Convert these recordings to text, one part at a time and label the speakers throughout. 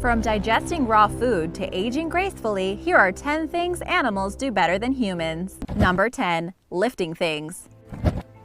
Speaker 1: From digesting raw food to aging gracefully, here are 10 things animals do better than humans. Number 10. Lifting things.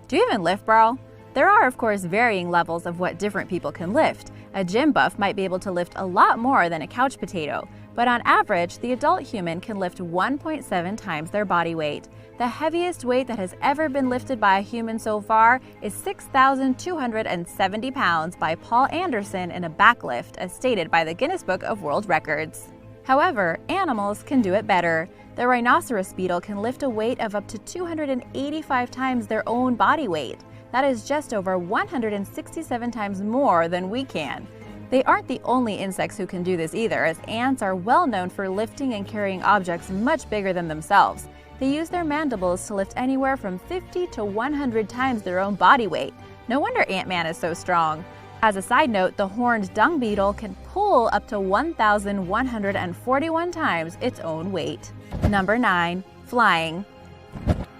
Speaker 1: Do you even lift, bro? There are, of course, varying levels of what different people can lift. A gym buff might be able to lift a lot more than a couch potato, but on average, the adult human can lift 1.7 times their body weight. The heaviest weight that has ever been lifted by a human so far is 6,270 pounds by Paul Anderson in a backlift, as stated by the Guinness Book of World Records. However, animals can do it better. The rhinoceros beetle can lift a weight of up to 285 times their own body weight. That is just over 167 times more than we can. They aren't the only insects who can do this either, as ants are well known for lifting and carrying objects much bigger than themselves. They use their mandibles to lift anywhere from 50 to 100 times their own body weight. No wonder Ant-Man is so strong. As a side note, the horned dung beetle can pull up to 1,141 times its own weight. Number 9. Flying.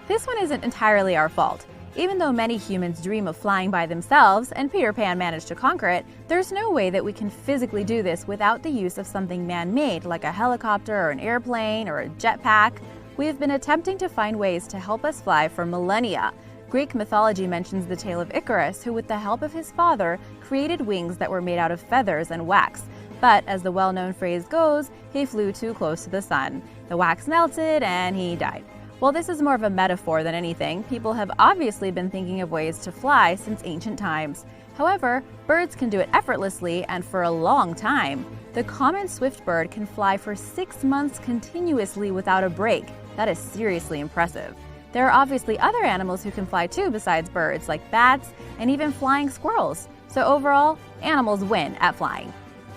Speaker 1: This one isn't entirely our fault. Even though many humans dream of flying by themselves, and Peter Pan managed to conquer it, there's no way that we can physically do this without the use of something man-made, like a helicopter or an airplane or a jetpack. We have been attempting to find ways to help us fly for millennia. Greek mythology mentions the tale of Icarus, who with the help of his father created wings that were made out of feathers and wax. But as the well-known phrase goes, he flew too close to the sun. The wax melted and he died. While this is more of a metaphor than anything, people have obviously been thinking of ways to fly since ancient times. However, birds can do it effortlessly and for a long time. The common swift bird can fly for 6 months continuously without a break. That is seriously impressive. There are obviously other animals who can fly too besides birds, like bats and even flying squirrels. So overall, animals win at flying.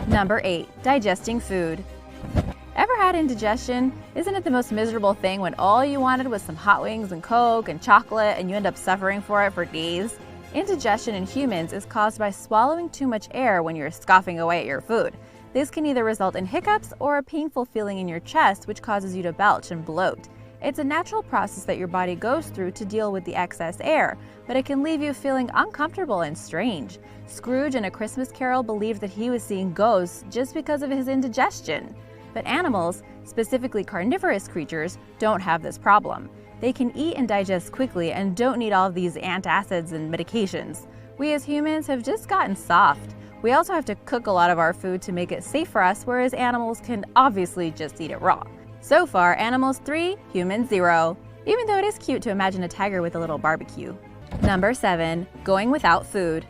Speaker 1: Number 8. Digesting food. Ever had indigestion? Isn't it the most miserable thing when all you wanted was some hot wings and Coke and chocolate and you end up suffering for it for days? Indigestion in humans is caused by swallowing too much air when you're scoffing away at your food. This can either result in hiccups or a painful feeling in your chest which causes you to belch and bloat. It's a natural process that your body goes through to deal with the excess air, but it can leave you feeling uncomfortable and strange. Scrooge in A Christmas Carol believed that he was seeing ghosts just because of his indigestion. But animals, specifically carnivorous creatures, don't have this problem. They can eat and digest quickly and don't need all of these antacids and medications. We as humans have just gotten soft. We also have to cook a lot of our food to make it safe for us, whereas animals can obviously just eat it raw. So far, animals 3, humans 0. Even though it is cute to imagine a tiger with a little barbecue. Number 7. Going without food.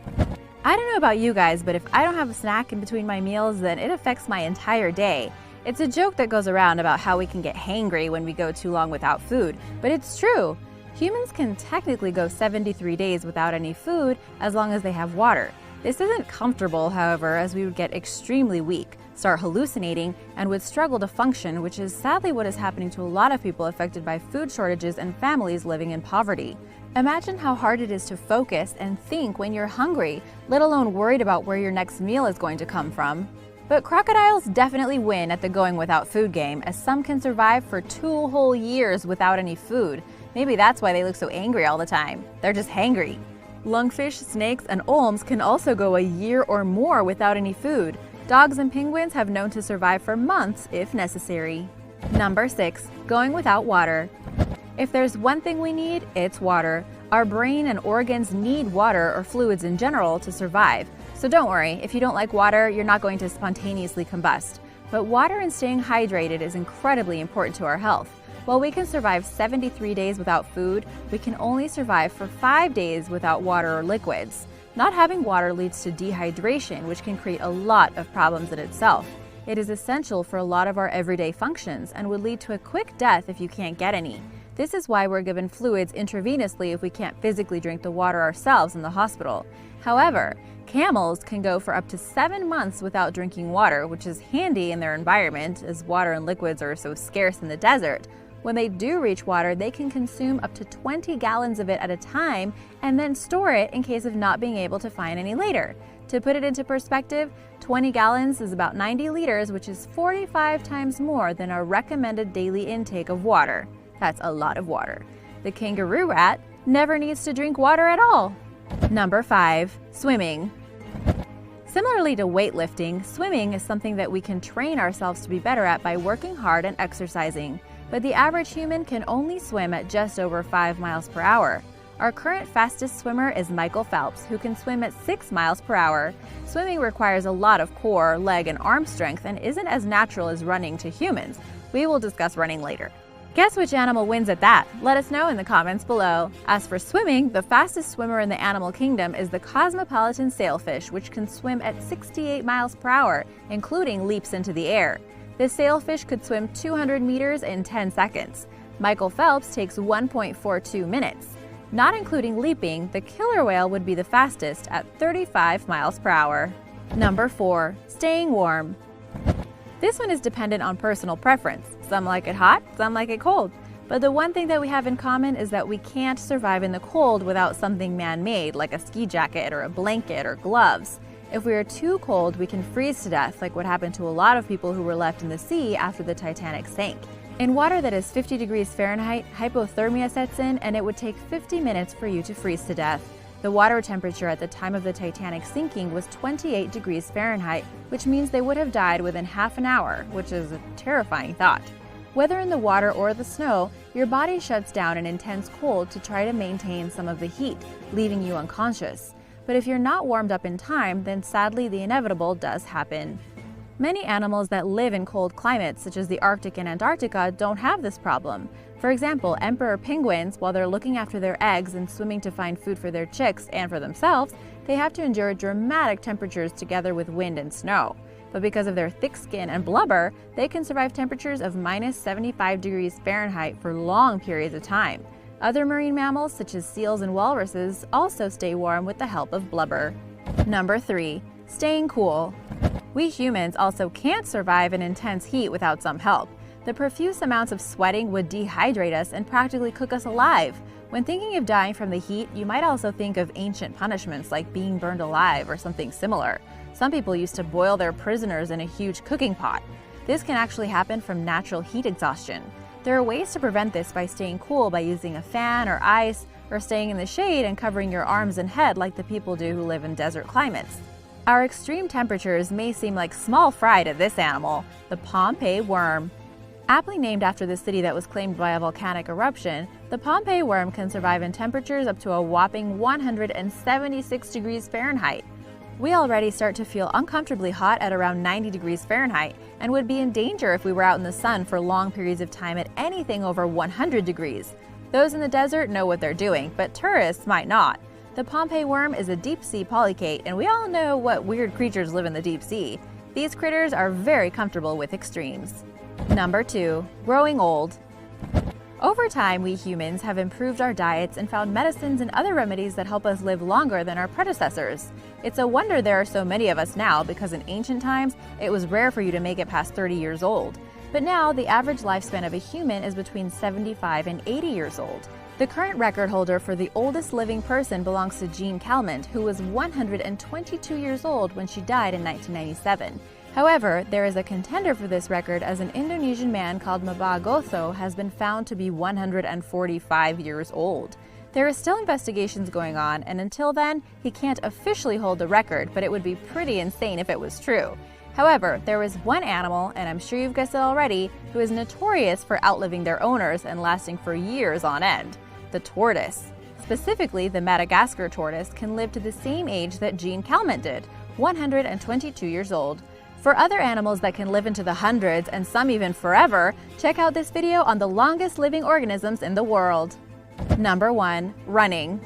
Speaker 1: I don't know about you guys, but if I don't have a snack in between my meals, then it affects my entire day. It's a joke that goes around about how we can get hangry when we go too long without food, but it's true. Humans can technically go 73 days without any food as long as they have water. This isn't comfortable, however, as we would get extremely weak, start hallucinating, and would struggle to function, which is sadly what is happening to a lot of people affected by food shortages and families living in poverty. Imagine how hard it is to focus and think when you're hungry, let alone worried about where your next meal is going to come from. But crocodiles definitely win at the going without food game, as some can survive for 2 whole years without any food. Maybe that's why they look so angry all the time. They're just hangry. Lungfish, snakes, and olms can also go a year or more without any food. Dogs and penguins have known to survive for months if necessary. Number 6. Going without water. If there's one thing we need, it's water. Our brain and organs need water or fluids in general to survive. So don't worry, if you don't like water, you're not going to spontaneously combust. But water and staying hydrated is incredibly important to our health. While we can survive 73 days without food, we can only survive for 5 days without water or liquids. Not having water leads to dehydration, which can create a lot of problems in itself. It is essential for a lot of our everyday functions and would lead to a quick death if you can't get any. This is why we're given fluids intravenously if we can't physically drink the water ourselves in the hospital. However, camels can go for up to 7 months without drinking water, which is handy in their environment as water and liquids are so scarce in the desert. When they do reach water, they can consume up to 20 gallons of it at a time and then store it in case of not being able to find any later. To put it into perspective, 20 gallons is about 90 liters, which is 45 times more than our recommended daily intake of water. That's a lot of water. The kangaroo rat never needs to drink water at all. Number 5. Swimming. Similarly to weightlifting, swimming is something that we can train ourselves to be better at by working hard and exercising. But the average human can only swim at just over 5 miles per hour. Our current fastest swimmer is Michael Phelps, who can swim at 6 miles per hour. Swimming requires a lot of core, leg, and arm strength and isn't as natural as running to humans. We will discuss running later. Guess which animal wins at that? Let us know in the comments below. As for swimming, the fastest swimmer in the animal kingdom is the cosmopolitan sailfish, which can swim at 68 miles per hour, including leaps into the air. This sailfish could swim 200 meters in 10 seconds. Michael Phelps takes 1.42 minutes. Not including leaping, the killer whale would be the fastest at 35 miles per hour. Number 4. Staying warm. This one is dependent on personal preference. Some like it hot, some like it cold. But the one thing that we have in common is that we can't survive in the cold without something man-made, like a ski jacket or a blanket or gloves. If we are too cold, we can freeze to death, like what happened to a lot of people who were left in the sea after the Titanic sank. In water that is 50 degrees Fahrenheit, hypothermia sets in, and it would take 50 minutes for you to freeze to death. The water temperature at the time of the Titanic sinking was 28 degrees Fahrenheit, which means they would have died within half an hour, which is a terrifying thought. Whether in the water or the snow, your body shuts down in intense cold to try to maintain some of the heat, leaving you unconscious. But if you're not warmed up in time, then sadly the inevitable does happen. Many animals that live in cold climates, such as the Arctic and Antarctica, don't have this problem. For example, emperor penguins, while they're looking after their eggs and swimming to find food for their chicks and for themselves, they have to endure dramatic temperatures together with wind and snow. But because of their thick skin and blubber, they can survive temperatures of minus 75 degrees Fahrenheit for long periods of time. Other marine mammals, such as seals and walruses, also stay warm with the help of blubber. Number 3. Staying cool. We humans also can't survive in intense heat without some help. The profuse amounts of sweating would dehydrate us and practically cook us alive. When thinking of dying from the heat, you might also think of ancient punishments like being burned alive or something similar. Some people used to boil their prisoners in a huge cooking pot. This can actually happen from natural heat exhaustion. There are ways to prevent this by staying cool by using a fan or ice, or staying in the shade and covering your arms and head like the people do who live in desert climates. Our extreme temperatures may seem like small fry to this animal, the Pompeii worm. Aptly named after the city that was claimed by a volcanic eruption, the Pompeii worm can survive in temperatures up to a whopping 176 degrees Fahrenheit. We already start to feel uncomfortably hot at around 90 degrees Fahrenheit and would be in danger if we were out in the sun for long periods of time at anything over 100 degrees. Those in the desert know what they're doing, but tourists might not. The Pompeii worm is a deep-sea polychaete, and we all know what weird creatures live in the deep sea. These critters are very comfortable with extremes. Number 2. Growing old. Over time, we humans have improved our diets and found medicines and other remedies that help us live longer than our predecessors. It's a wonder there are so many of us now, because in ancient times, it was rare for you to make it past 30 years old. But now, the average lifespan of a human is between 75 and 80 years old. The current record holder for the oldest living person belongs to Jean Calment, who was 122 years old when she died in 1997. However, there is a contender for this record, as an Indonesian man called Mbah Gotho has been found to be 145 years old. There are still investigations going on, and until then, he can't officially hold the record, but it would be pretty insane if it was true. However, there is one animal, and I'm sure you've guessed it already, who is notorious for outliving their owners and lasting for years on end: the tortoise. Specifically, the Madagascar tortoise can live to the same age that Jean Calment did, 122 years old. For other animals that can live into the hundreds and some even forever, check out this video on the longest living organisms in the world. Number 1. Running.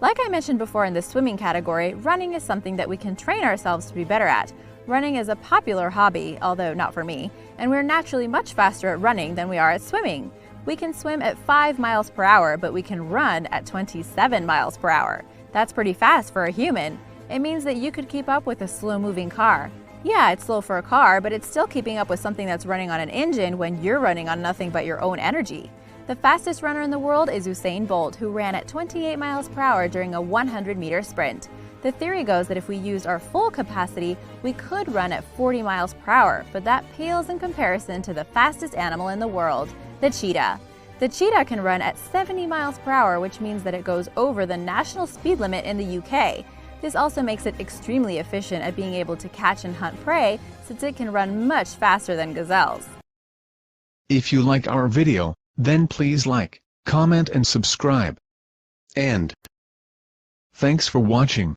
Speaker 1: Like I mentioned before in the swimming category, running is something that we can train ourselves to be better at. Running is a popular hobby, although not for me, and we're naturally much faster at running than we are at swimming. We can swim at 5 miles per hour, but we can run at 27 miles per hour. That's pretty fast for a human. It means that you could keep up with a slow-moving car. Yeah, it's slow for a car, but it's still keeping up with something that's running on an engine when you're running on nothing but your own energy. The fastest runner in the world is Usain Bolt, who ran at 28 miles per hour during a 100-meter sprint. The theory goes that if we used our full capacity, we could run at 40 miles per hour, but that pales in comparison to the fastest animal in the world, the cheetah. The cheetah can run at 70 miles per hour, which means that it goes over the national speed limit in the UK. This also makes it extremely efficient at being able to catch and hunt prey, since it can run much faster than gazelles.
Speaker 2: If you like our video, then please like, comment and subscribe. And thanks for watching.